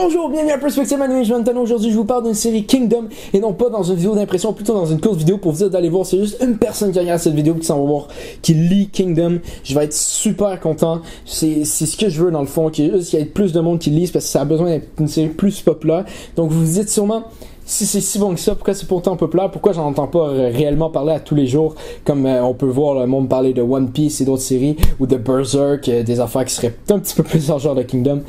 Bonjour, bienvenue à Perspective Management. Aujourd'hui, je vous parle d'une série Kingdom et non pas dans une vidéo d'impression, plutôt dans une courte vidéo pour vous dire d'aller voir. C'est juste une personne qui regarde cette vidéo qui s'en va voir, qui lit Kingdom. Je vais être super content. C'est ce que je veux dans le fond, qu'il y ait plus de monde qui lise parce que ça a besoin d'être une série plus populaire. Donc vous vous dites sûrement, si c'est si bon que ça, pourquoi c'est pourtant populaire? Pourquoi j'en entends pas réellement parler à tous les jours? Comme on peut voir le monde parler de One Piece et d'autres séries, ou de Berserk, des affaires qui seraient un petit peu plus dans le genre de Kingdom.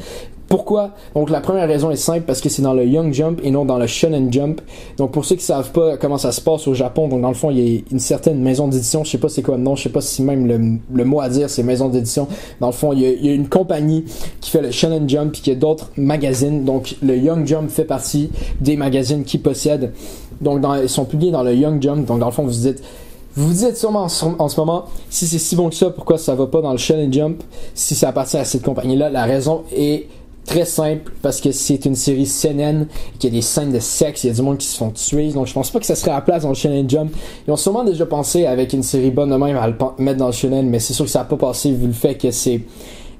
Pourquoi? Donc la première raison est simple, parce que c'est dans le Young Jump et non dans le Shonen Jump. Donc pour ceux qui savent pas comment ça se passe au Japon, donc dans le fond il y a une certaine maison d'édition, je sais pas c'est quoi le nom, je sais pas si même le mot à dire c'est maison d'édition. Dans le fond il y a une compagnie qui fait le Shonen Jump puis qui a d'autres magazines. Donc le Young Jump fait partie des magazines qu'ils possèdent. Donc ils sont publiés dans le Young Jump. Donc dans le fond vous vous dites sûrement en ce moment, si c'est si bon que ça, pourquoi ça va pas dans le Shonen Jump si ça appartient à cette compagnie-là? La raison est très simple, parce que c'est une série seinen, qu'il y a des scènes de sexe, il y a du monde qui se font tuer, donc je pense pas que ça serait à la place dans le Shonen Jump. Ils ont sûrement déjà pensé avec une série bonne de même à le mettre dans le Shonen, mais c'est sûr que ça a pas passé vu le fait que c'est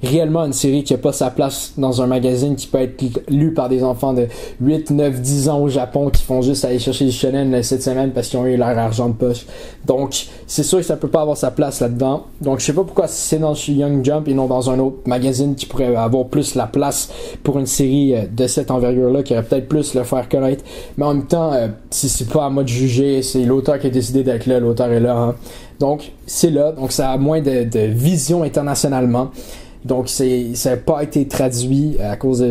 réellement une série qui a pas sa place dans un magazine qui peut être lu par des enfants de 8, 9, 10 ans au Japon qui font juste aller chercher du shonen cette semaine parce qu'ils ont eu leur argent de poche. Donc, c'est sûr que ça peut pas avoir sa place là-dedans. Donc, je sais pas pourquoi c'est dans le Young Jump et non dans un autre magazine qui pourrait avoir plus la place pour une série de cette envergure-là, qui aurait peut-être plus le faire connaître. Mais en même temps, c'est pas à moi de juger, c'est l'auteur qui a décidé d'être là, l'auteur est là. Hein. Donc, c'est là. Donc, ça a moins de vision internationalement. Donc, ça n'a pas été traduit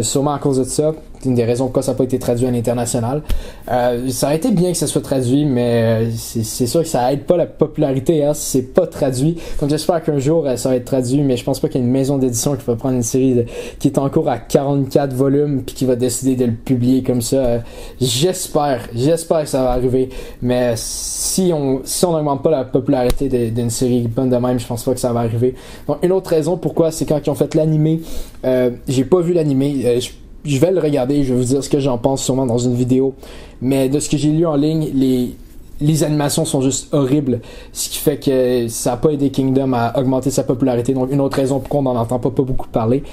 sûrement à cause de ça. C'est une des raisons pourquoi ça n'a pas été traduit à l'international. Ça aurait été bien que ça soit traduit, mais c'est sûr que ça aide pas la popularité, hein, si c'est pas traduit. Donc, j'espère qu'un jour, ça va être traduit, mais je pense pas qu'il y ait une maison d'édition qui va prendre une série qui est en cours à 44 volumes puis qui va décider de le publier comme ça. J'espère que ça va arriver, mais si on n'augmente pas la popularité d'une série bonne de même, je pense pas que ça va arriver. Donc, une autre raison pourquoi, c'est quand ils ont fait l'animé. J'ai pas vu l'animé. Je vais le regarder, je vais vous dire ce que j'en pense sûrement dans une vidéo. Mais de ce que j'ai lu en ligne, les animations sont juste horribles. Ce qui fait que ça n'a pas aidé Kingdom à augmenter sa popularité. Donc une autre raison pourquoi on n'en entend pas beaucoup parler.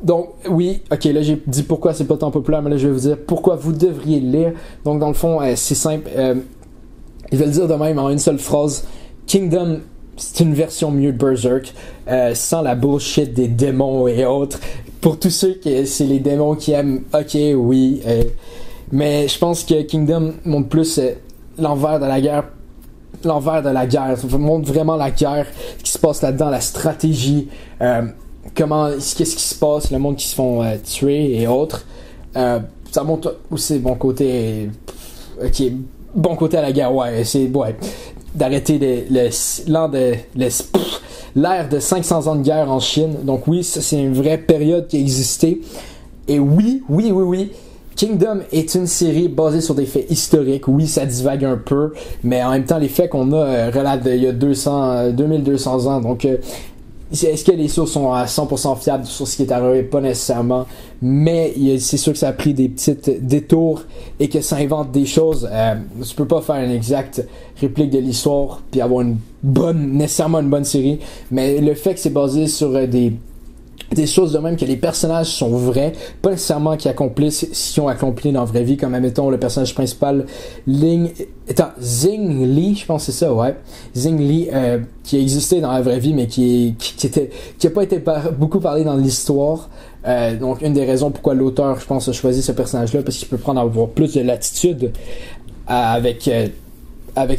Donc oui, ok, là j'ai dit pourquoi c'est pas tant populaire, mais là je vais vous dire pourquoi vous devriez le lire. Donc dans le fond, c'est simple. Je vais le dire de même en une seule phrase. Kingdom, c'est une version mieux de Berserk, sans la bullshit des démons et autres. Pour tous ceux que c'est les démons qui aiment, ok, oui, mais je pense que Kingdom montre plus l'envers de la guerre. L'envers de la guerre, ça montre vraiment la guerre, ce qui se passe là-dedans, la stratégie, qu'est-ce qui se passe, le monde qui se font tuer et autres. Ça montre aussi bon côté, ok, bon côté à la guerre, ouais, d'arrêter l'ère de 500 ans de guerre en Chine. Donc oui, ça, c'est une vraie période qui a existé. Et oui, Kingdom est une série basée sur des faits historiques. Oui, ça divague un peu, mais en même temps, les faits qu'on a relatent il y a 2200 ans. Donc, est-ce que les sources sont à 100% fiables sur ce qui est arrivé? Pas nécessairement, mais c'est sûr que ça a pris des petites détours et que ça invente des choses. Tu peux pas faire une exacte réplique de l'histoire puis avoir nécessairement une bonne série, mais le fait que c'est basé sur des choses de même, que les personnages sont vrais, pas nécessairement qu'ils accomplissent ce qu'ils ont accompli dans la vraie vie, comme admettons le personnage principal Zing Li, je pense que c'est ça, ouais, Zing Li, qui a existé dans la vraie vie mais qui a pas été beaucoup parlé dans l'histoire. Donc une des raisons pourquoi l'auteur, je pense, a choisi ce personnage là, parce qu'il peut prendre à avoir plus de latitude avec ce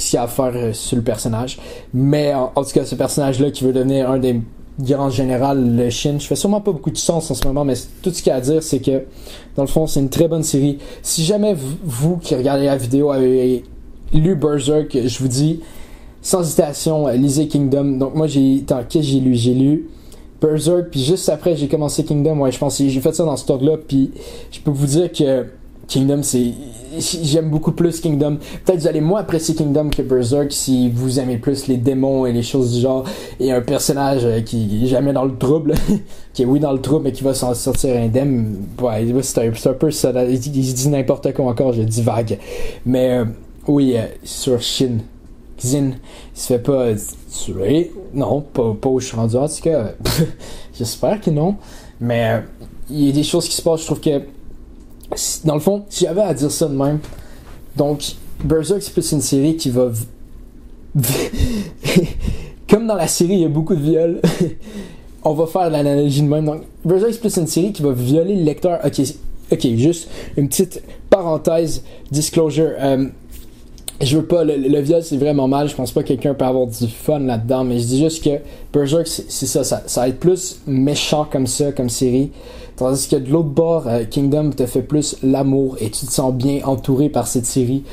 qu'il y a à faire sur le personnage. Mais en tout cas, ce personnage là qui veut devenir un des grands généraux de Chine, je fais sûrement pas beaucoup de sens en ce moment, mais tout ce qu'il y a à dire, c'est que dans le fond, c'est une très bonne série. Si jamais vous qui regardez la vidéo avez lu Berserk, je vous dis sans hésitation, lisez Kingdom. Donc moi qu'est-ce que j'ai lu? J'ai lu Berserk, puis juste après j'ai commencé Kingdom. Ouais, je pense que j'ai fait ça dans ce ordre-là, puis je peux vous dire que Kingdom, j'aime beaucoup plus Kingdom. Peut-être vous allez moins apprécier Kingdom que Berserk si vous aimez plus les démons et les choses du genre, et un personnage qui est jamais dans le trouble, qui est oui dans le trouble mais qui va s'en sortir indemne. Ouais, c'est un peu ça. Il dit n'importe quoi encore, je divague. Mais oui, sur Xin, il se fait pas tuer. Non, pas où je suis rendu en tout cas. J'espère que non. Mais il y a des choses qui se passent, je trouve que Dans le fond, si j'avais à dire ça de même, donc Berserk c'est plus une série qui va comme dans la série il y a beaucoup de viols, on va faire l'analogie de même. Donc Berserk c'est plus une série qui va violer le lecteur. Ok, juste une petite parenthèse, disclosure. Je veux pas, le viol c'est vraiment mal, je pense pas que quelqu'un peut avoir du fun là-dedans, mais je dis juste que Berserk c'est ça va être plus méchant comme ça, comme série, tandis que de l'autre bord, Kingdom te fait plus l'amour et tu te sens bien entouré par cette série.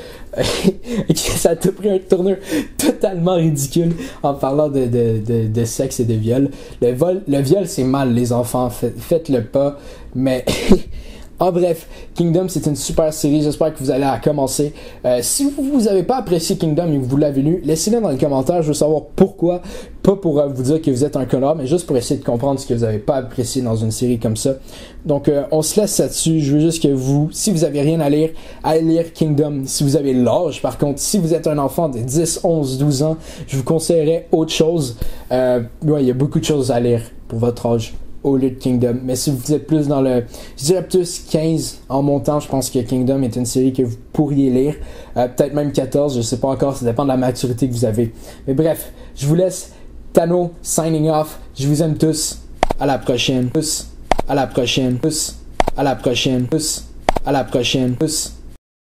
Ça t'a pris un tournure totalement ridicule en parlant de sexe et de viol. Le viol c'est mal les enfants, faites-le pas, mais... En bref, Kingdom c'est une super série, j'espère que vous allez la commencer. Si vous n'avez pas apprécié Kingdom et que vous l'avez lu, laissez-le dans les commentaires, je veux savoir pourquoi. Pas pour vous dire que vous êtes un connard, mais juste pour essayer de comprendre ce que vous n'avez pas apprécié dans une série comme ça. Donc on se laisse là-dessus, je veux juste que vous, si vous avez rien à lire, allez lire Kingdom. Si vous avez l'âge, par contre, si vous êtes un enfant de 10, 11, 12 ans, je vous conseillerais autre chose. Il y a beaucoup de choses à lire pour votre âge au lieu de Kingdom. Mais si vous êtes plus dans le... Je dirais plus 15 en montant, je pense que Kingdom est une série que vous pourriez lire. Peut-être même 14, je sais pas encore, ça dépend de la maturité que vous avez. Mais bref, je vous laisse. Tano, signing off. Je vous aime tous. À la prochaine. À la prochaine. À la prochaine. À la prochaine.